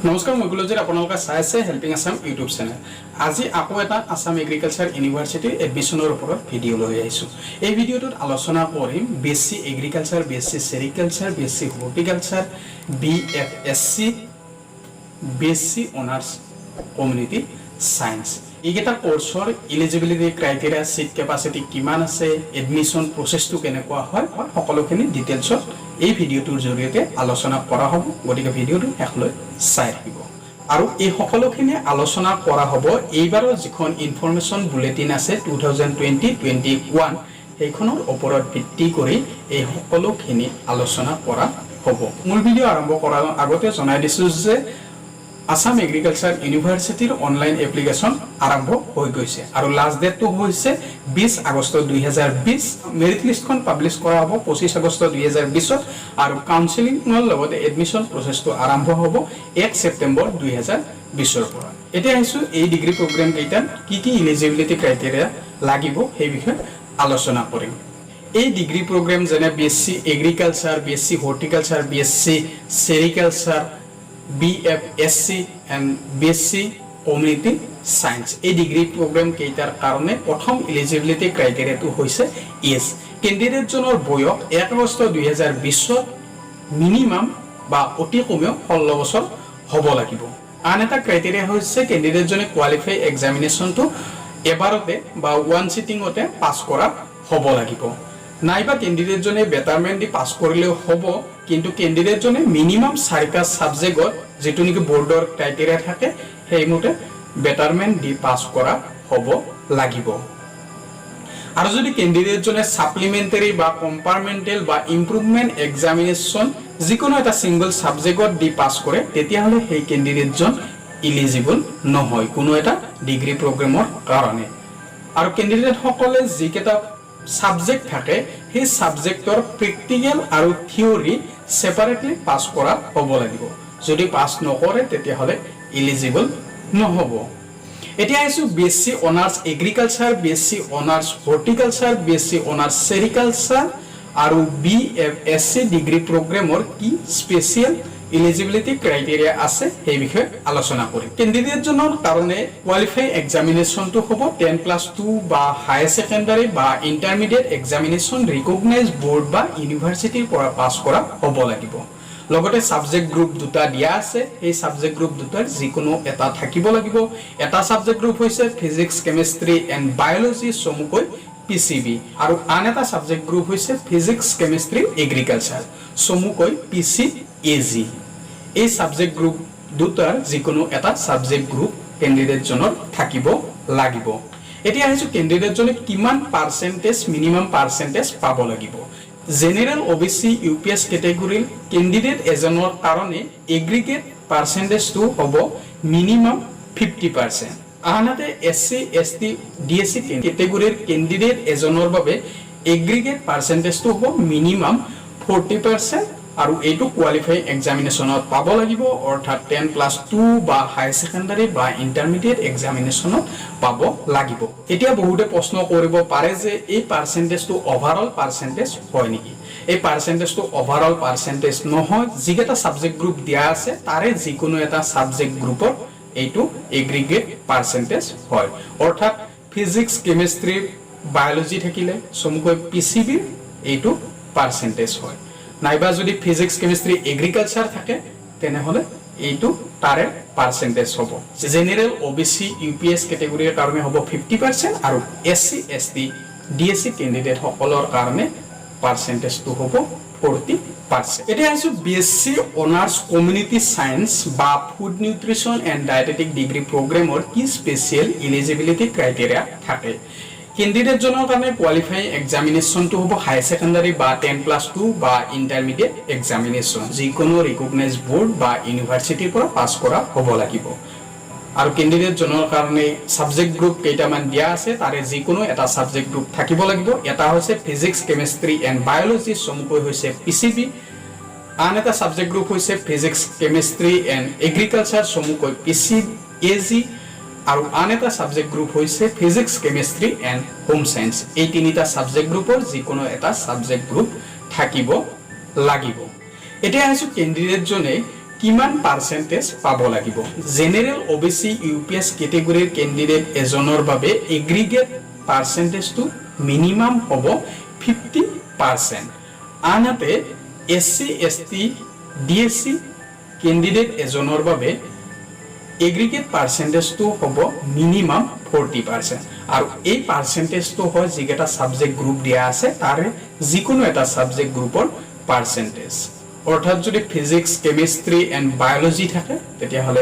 নমস্কাৰ মই গুলজিত আপোনালোকে চাই আছে হেল্পিং আসাম ইউটিউব চেনেল। আজি আকৌ এটা আসাম এগ্ৰিকালচাৰ ইউনিভাৰ্চিটিৰ এডমিশ্যনৰ ওপৰত ভিডিঅ' লৈ আহিছোঁ। এই ভিডিঅ'টোত আলোচনা কৰিম BSc agriculture, BSc sericulture, BSc horticulture, BFSc, BSc honours community science. এইকেইটা কোৰ্ছৰ ইলিজিবিলিটি ক্ৰাইটেৰিয়া, সিট কেপাচিটি কিমান আছে, এডমিশ্যন প্ৰচেছটো কেনেকুৱা হয়, সকলোখিনি ডিটেইলছত এই ভিডিঅ'টোৰ জৰিয়তে আলোচনা কৰা হ'ব। গতিকে ভিডিঅ'টো শেষলৈ চাই থাকিব। আৰু এই সকলোখিনি আলোচনা কৰা হ'ব এইবাৰৰ যিখন ইনফৰমেশ্যন বুলেটিন আছে 2020-21 সেইখনৰ ওপৰত ভিত্তি কৰি এই সকলোখিনি আলোচনা কৰা হ'ব। মূল ভিডিঅ' আৰম্ভ কৰাৰ আগতে জনাই দিছোঁ যে আসাম এগ্ৰিকালচাৰ ইউনিভাৰ্চিটিৰ অনলাইন এপ্লিকেশ্যন আৰম্ভ হৈ গৈছে আৰু লাষ্ট ডেটটো হৈছে 20 আগষ্ট 2020। মেৰিট লিষ্টখন পাব্লিছ কৰা হ'ব 25 আগষ্ট 2020 আৰু কাউন্সেলিঙৰ লগতে এডমিশ্যন প্ৰচেছটো আৰম্ভ হ'ব 1 ছেপ্টেম্বৰ 2020 পৰা। এতিয়া আহিছোঁ এই ডিগ্ৰী প্ৰগ্ৰাম কেইটাত কি কি ইলিজিবিলিটি ক্ৰাইটেৰিয়া লাগিব সেই বিষয়ে আলোচনা কৰিম। এই ডিগ্ৰী প্ৰগ্ৰাম যেনে BSc agriculture, BSc horticulture, BSc sericulture, BFSC and BSc community science, এই ডিগ্ৰী প্ৰগ্ৰাম কেইটাৰ কাৰণে প্ৰথম ইলিজিবিলিটি ক্ৰাইটেৰিয়াটো হৈছে এজ। কেণ্ডিডেটজনৰ বয়স 1 আগষ্ট 2020 মিনিমাম বা অতি কমেও 16 বছৰ হ'ব লাগিব। আন এটা ক্ৰাইটেৰিয়া হৈছে কেণ্ডিডেটজনে কোৱালিফাই এক্সামিনেশ্যনটো এবাৰতে বা ওৱান চিটিঙতে পাছ কৰা হ'ব লাগিব। নাইবা কেণ্ডিডেটজনে বেটাৰমেণ্ট দি পাছ কৰিলেও হ'ব, কিন্তু কেণ্ডিডেটজনে মিনিমাম 4টা সাবজেক্টত যেটো নেকি বোৰ্ডৰ ক্ৰাইটেৰিয়া থাকে সেইমতে বেটাৰমেণ্ট দি পাছ কৰা হ'ব লাগিব। আৰু যদি কেণ্ডিডেটজনে সাপ্লিমেন্টাৰী বা কম্পাৰ্টমেন্টেল বা ইমপ্ৰুভমেন্ট এক্সামিনেশ্যন যিকোনো এটা সিঙ্গল সাবজেক্টত দি পাছ কৰে তেতিয়াহ'লে সেই কেণ্ডিডেটজন ইলিজিবল নহয় কোনো এটা ডিগ্ৰী প্ৰগ্ৰামৰ কাৰণে। আৰু কেণ্ডিডেট সকলে যিকেইটা সাবজেক্ট থাকে সেই সাবজেক্টৰ প্ৰেক্টিকেল আৰু থিওৰি সেপাৰেটলি পাছ কৰা হ'ব লাগিব। যদি পাছ নকৰে তেতিয়াহ'লে ইলিজিবল নহ'ব। এতিয়া আহিছোঁ BSc honours agriculture, BSc honours horticulture, BSc honours sericulture আৰু বিএফএসসি ডিগ্ৰী প্ৰগ্ৰামৰ কি স্পেচিয়েল ইলিজিবিলিটি ক্ৰাইটেৰিয়া আছে সেই বিষয়ে আলোচনা কৰিম। কেণ্ডিডেটজনৰ কাৰণে কোৱালিফাই এক্সামিনেশ্যনটো হ'ব 10+2 বা হায়াৰ ছেকেণ্ডাৰী বা ইণ্টাৰমিডিয়েট এক্সামিনেশ্যন ৰিকগনাইজ বৰ্ড বা ইউনিভাৰ্চিটিৰ পৰা পাছ কৰা হ'ব লাগিব। লগতে সাবজেক্ট গ্ৰুপ দুটা দিয়া আছে, এই সাবজেক্ট গ্ৰুপ দুটাৰ যিকোনো এটা থাকিব লাগিব। এটা সাবজেক্ট গ্ৰুপ হৈছে ফিজিক্স, কেমিষ্ট্ৰি এণ্ড বায়'লজি চমুকৈ PCB আৰু আন এটা সাবজেক্ট গ্ৰুপ হৈছে ফিজিক্স, কেমিষ্ট্ৰি, এগ্ৰিকালচাৰ চমুকৈ PCAG। এই সাবজেক্ট গ্ৰুপ দুটাৰ যিকোনো এটা সাবজেক্ট গ্ৰুপ কেণ্ডিডেটজনৰ থাকিব লাগিব। এতিয়া আহিছোঁ কেণ্ডিডেটজনে কিমান পাৰ্চেন্টেজ মিনিমাম পাৰ্চেন্টেজ পাব লাগিব। জেনেৰেল OBC UPS কেটেগৰীৰ কেণ্ডিডেট এজনৰ কাৰণে এগ্ৰিগেট পাৰ্চেন্টেজটো হ'ব মিনিমাম 50%। আনহাতে SC, ST, DSC কেটেগৰীৰ কেণ্ডিডেট এজনৰ বাবে এগ্ৰিগেট পাৰ্চেন্টেজটো হ'ব মিনিমাম 40% আৰু এইটো কোৱালিফাই এক্সামিনেশ্যনত পাব লাগিব, অৰ্থাৎ 10+2 বা হায়াৰ ছেকেণ্ডাৰী বা ইণ্টাৰমিডিয়েট এক্সামিনেশ্যনত পাব লাগিব। এতিয়া বহুতে প্ৰশ্ন কৰিব পাৰে যে এই পাৰ্চেন্টেজটো অভাৰঅল পাৰ্চেন্টেজ হয় নেকি? এই পাৰ্চেন্টেজটো অভাৰঅল পাৰ্চেন্টেজ নহয়, যিকেইটা সাবজেক্ট গ্ৰুপ দিয়া আছে তাৰে যিকোনো এটা সাবজেক্ট গ্ৰুপৰ এইটো এগ্ৰিগেট পাৰ্চেন্টেজ হয়। অৰ্থাৎ ফিজিক্স, কেমিষ্ট্ৰি, বায়'লজি থাকিলে চমুকৈ PCB এইটো পাৰ্চেন্টেজ হয়। নাইবা যদি ফিজিক্স, কেমিষ্ট্ৰি, এগ্ৰিকালচাৰ থাকে তেনেহ'লে এইটো তাৰে পাৰ্চেন্টেজ হ'ব। জেনেৰেল OBC UPS কেটেগৰীৰ কাৰণে হ'ব 50% আৰু SC, ST, DSC কেণ্ডিডেট সকলৰ কাৰণে পাৰ্চেন্টেজটো হ'ব 40%। এতিয়া আহিছোঁ বিএসসি অনাৰ্ছ কমিউনিটি সায়েন্স বা ফুড নিউট্ৰিশ্যন এণ্ড ডায়েটেটিক ডিগ্ৰী প্ৰগ্ৰামৰ কি স্পেচিয়েল ইলিজিবিলিটি ক্ৰাইটেৰিয়া থাকে। কেণ্ডিডেটজনৰ কাৰণে কোৱালিফাই এক্সামিনেশ্যনটো হ'ব হায়াৰ ছেকেণ্ডাৰী বা 10+2 বা ইণ্টাৰমিডিয়েট এক্সামিনেশ্যন যিকোনো ৰিকগনাইজ বৰ্ড বা ইউনিভাৰ্চিটিৰ পৰা পাছ কৰা হ'ব লাগিব। আৰু কেণ্ডিডেটজনৰ কাৰণে সাবজেক্ট গ্ৰুপ কেইটামান দিয়া আছে, তাৰে যিকোনো এটা সাবজেক্ট গ্ৰুপ থাকিব লাগিব। এটা হৈছে ফিজিক্স, কেমিষ্ট্ৰি এণ্ড বায়'লজি চমুকৈ হৈছে PCB। আন এটা সাবজেক্ট গ্ৰুপ হৈছে ফিজিক্স, কেমিষ্ট্ৰি এণ্ড এগ্ৰিকালচাৰ চমুকৈ PCAG আৰু আন এটা সাবজেক্ট গ্ৰুপ হৈছে physics, chemistry and home science. এই তিনিটা সাবজেক্ট গ্ৰুপৰ যিকোনো এটা সাবজেক্ট গ্ৰুপ থাকিব লাগিব। এতিয়া আহিছোঁ কেণ্ডিডেটজনে কিমান পাৰ্চেন্টেজ পাব লাগিব জেনাৰেল OBC UPS ক্যাটেগৰীৰ ক্যান্ডিডেট এজনৰ বাবে এগ্ৰিগেট পাৰ্চেন্টেজটো মিনিমাম হ'ব 50%। আনহাতে SC ST DSC ক্যান্ডিডেট এজনৰ বাবে এগ্ৰিগেট পাৰ্সেন্টেজটো হ'ব মিনিমাম 40%। আৰু এই পাৰ্সেন্টেজটো হয় যিকেটা সাবজেক্ট গ্ৰুপ দিয়া আছে তাৰে যিকোনো এটা সাবজেক্ট গ্ৰুপৰ পাৰ্সেন্টেজ। অৰ্থাৎ যদি ফিজিক্স কেমিস্ট্ৰি এন্ড বায়োলজি থাকে তেতিয়া হলে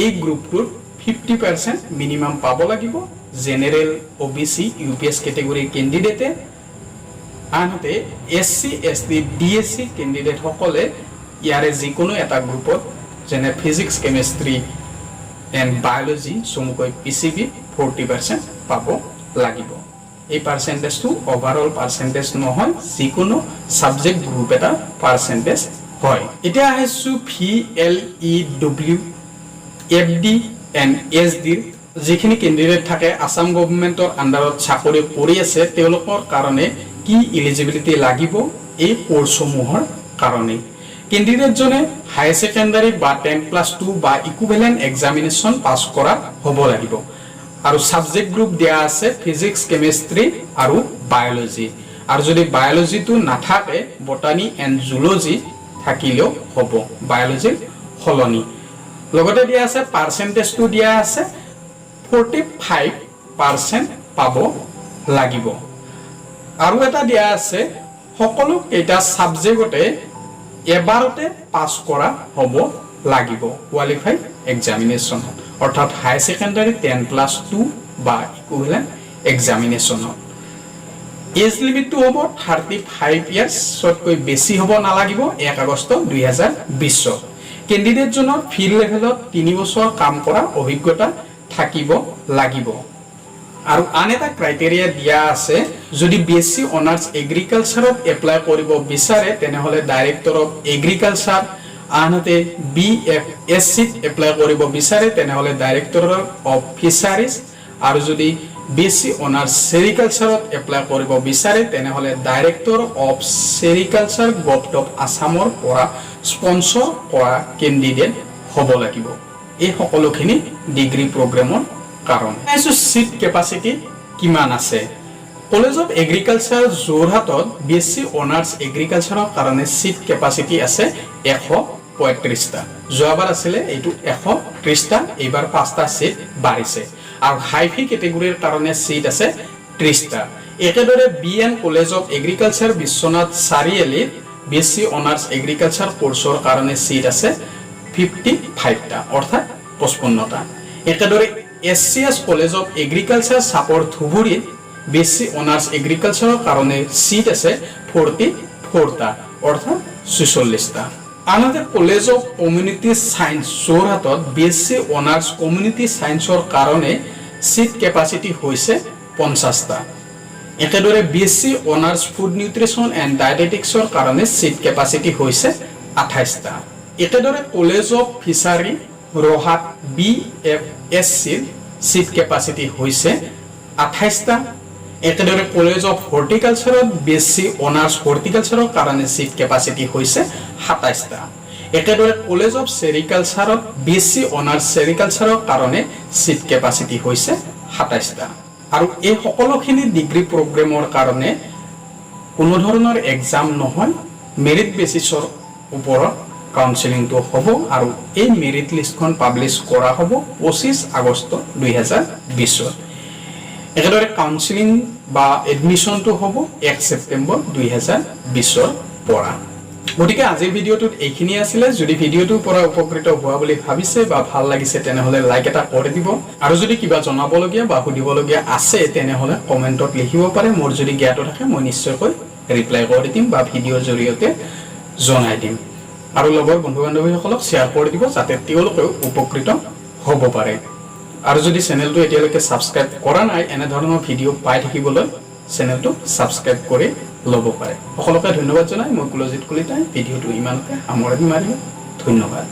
এই গ্ৰুপটোৰ 50% মিনিমাম পাব লাগিব জেনাৰেল OBC UPS ক্যাটেগৰীৰ ক্যান্ডিডেটে। আনহাতে SC ST DSC ক্যান্ডিডেট সকলে ইয়াৰে যিকোনো এটা গ্ৰুপত যেনে ফিজিক্স কেমিস্ট্রি এন্ড বায়োলজি চমুকৈ PCB 40% পাব লাগিব। এই পার্সেন্টেজটো ওভারঅল পার্সেন্টেজ নহয় যিকোনো সাবজেক্ট গ্ৰুপ এটা পার্সেন্টেজ হয়। এতিয়া আহিছো VLEW FD এন্ড SD যিখিনি ক্যান্ডিডেট থাকে আসাম গভৰ্নমেন্টৰ আন্ডাৰত চাকৰি কৰি আছে তেওঁলোকৰ কাৰণে কি এলিজিবিলিটি লাগিব এই কোৰ্সসমূহৰ কাৰণে। ক্যান্ডিডেট জনে হায়ার সেকেন্ডারি বা 10+2 বা ইকুইভ্যালেন্ট এক্সামিনেশন পাস করা হ'ব লাগিব। আৰু সাবজেক্ট গ্ৰুপ দিয়া আছে ফিজিক্স কেমিস্ট্ৰি আৰু বায়োলজি। আৰু যদি বায়োলজিটো নাথাকে বটানি এন্ড জুলজি থাকিলেও হ'ব বায়োলজিৰ হলনি। লগতে দিয়া আছে পাৰ্সেন্টেজটো দিয়া আছে 45% পাব লাগিব। আৰু এটা দিয়া আছে সকলো কেইটা সাবজেক্টতে এবাৰতে পাস কৰা হ'ব লাগিব কোয়ালিফাইড এক্সামিনেশন অৰ্থাৎ হাই সেকেন্ডাৰি 10+2 বা ইকুইভ্যালেন্ট এক্সামিনেশন। এজ লিমিটটো হ'ব 35 ইয়াৰ্ছতকৈ বেছি হ'ব নালাগিব 1 আগষ্ট 2020। ক্যান্ডিডেট জনৰ ফিল্ড লেভেলত 3 বছৰ কাম কৰা অভিজ্ঞতা থাকিব লাগিব। আৰু আন এটা ক্ৰাইটেৰিয়া দিয়া আছে যদি BSc অনাৰ্স এগ্ৰিকালচাৰত এপ্লাই কৰিব বিচাৰে তেনেহলে ডাইৰেক্টৰ অফ এগ্ৰিকালচাৰ। আনহাতে BFSC এপ্লাই কৰিব বিচাৰে তেনেহলে ডাইৰেক্টৰ অফ ফিচাৰিজ। আৰু যদি BSc অনাৰ্স সেৰিকালচাৰত এপ্লাই কৰিব বিচাৰে তেনেহলে ডাইৰেক্টৰ অফ সেৰিকালচাৰ গভৰ্নমেন্ট অফ আসামৰ পৰা স্পন্সৰ কৰা ক্যান্ডিডেট হ'ব লাগিব। এই সকলোখিনি ডিগ্ৰী প্ৰগ্ৰামৰ কাৰণ। এইটো সিট ক্যাপাসিটি কিমান আছে কলেজ অফ এগ্ৰিকালচাৰ যোৰহাটত BSc অনাৰ্স এগ্ৰিকালচাৰৰ কাৰণে সিট ক্যাপাসিটি আছে 135টা। যোৱাবাৰ আছিল এইটো 130টা, এইবাৰ 5টা সিট বাঢ়িছে। আৰু হাইফি ক্যাটেগৰীৰ কাৰণে সিট আছে 30টা। একেদৰে BN college of agriculture Biswanath চাৰিআলিত BSc অনাৰ্স এগ্ৰিকালচাৰ কোৰ্সৰ কাৰণে সিট আছে 55টা অৰ্থাৎ 55টা। একেদৰে SCS কলেজ অফ এগ্ৰিকালচাৰ সাপৰ ধুবুৰীত BSc অনাৰ্স এগ্ৰিকালচাৰৰ কাৰণে সিট আছে 44টা অৰ্থাৎ 46টা। আনহাতে কলেজ অফ কমিউনিটি সায়েন্স যোৰহাটত BSc অনাৰ্স কমিউনিটি সায়েন্সৰ কাৰণে সিট ক্যাপাসিটি হৈছে 50টা। একেদৰে BSc honours food nutrition and ডায়েটেটিক্সৰ কাৰণে সিট ক্যাপাসিটি হৈছে 28টা। একেদৰে কলেজ অফ ফিচাৰী ৰহাট BFSC সিট ক্যাপাসিটি হৈছে 28টা। একেদৰে কলেজ অফ হৰ্টিকালচাৰত BSc অনাৰ্স হৰ্টিকালচাৰৰ কাৰণে সিট ক্যাপাসিটি হৈছে 27টা। একেদৰে কলেজ অফ সেৰিকালচাৰত BSc অনাৰ্স সেৰিকালচাৰৰ কাৰণে সিট ক্যাপাসিটি হৈছে 27টা। আৰু এই সকলোখিনি ডিগ্ৰী প্ৰগ্ৰামৰ কাৰণে কোনো ধৰণৰ এক্সাম নহয় মেৰিট বেসিছৰ ওপৰত কাউন্সেলিংটো হ'ব। আৰু এই মেৰিট লিষ্টখন পাবলিশ কৰা হ'ব 25 আগষ্ট 2020। একেদৰে কাউন্সেলিং বা এডমিশনটো হ'ব 1 সেপ্টেম্বৰ 2020 পৰা। গতিকে আজিৰ ভিডিওটোত এইখিনি আছিল। যদি ভিডিওটোৰ পৰা উপকৃত হোৱা বুলি ভাবিছে বা ভাল লাগিছে তেনেহলে লাইক এটা কৰি দিব। আৰু যদি কিবা জনাবলগীয়া বা সুধিবলগীয়া আছে তেনেহলে কমেন্টত লিখিব পাৰে। মোৰ যদি জ্ঞাত থাকে মই নিশ্চয়কৈ ৰিপ্লাই কৰি দিম বা ভিডিওৰ জৰিয়তে জনাই দিম। আৰু লগৰ বন্ধু বান্ধৱীসকলক শ্বেয়াৰ কৰি দিব যাতে তেওঁলোকেও উপকৃত হ'ব পাৰে। আৰু যদি চেনেলটো এতিয়ালৈকে সাবস্ক্ৰাইব কৰা নাই এনে ধৰণৰ ভিডিও পাই থাকিবলৈ চেনেলটো সাবস্ক্ৰাইব কৰি ল'ব পাৰে। সকলোকে ধন্যবাদ জনাই মই কুলজিত কলিতাই ভিডিওটো ইমানতে সামৰণি মাৰিলোঁ। ধন্যবাদ।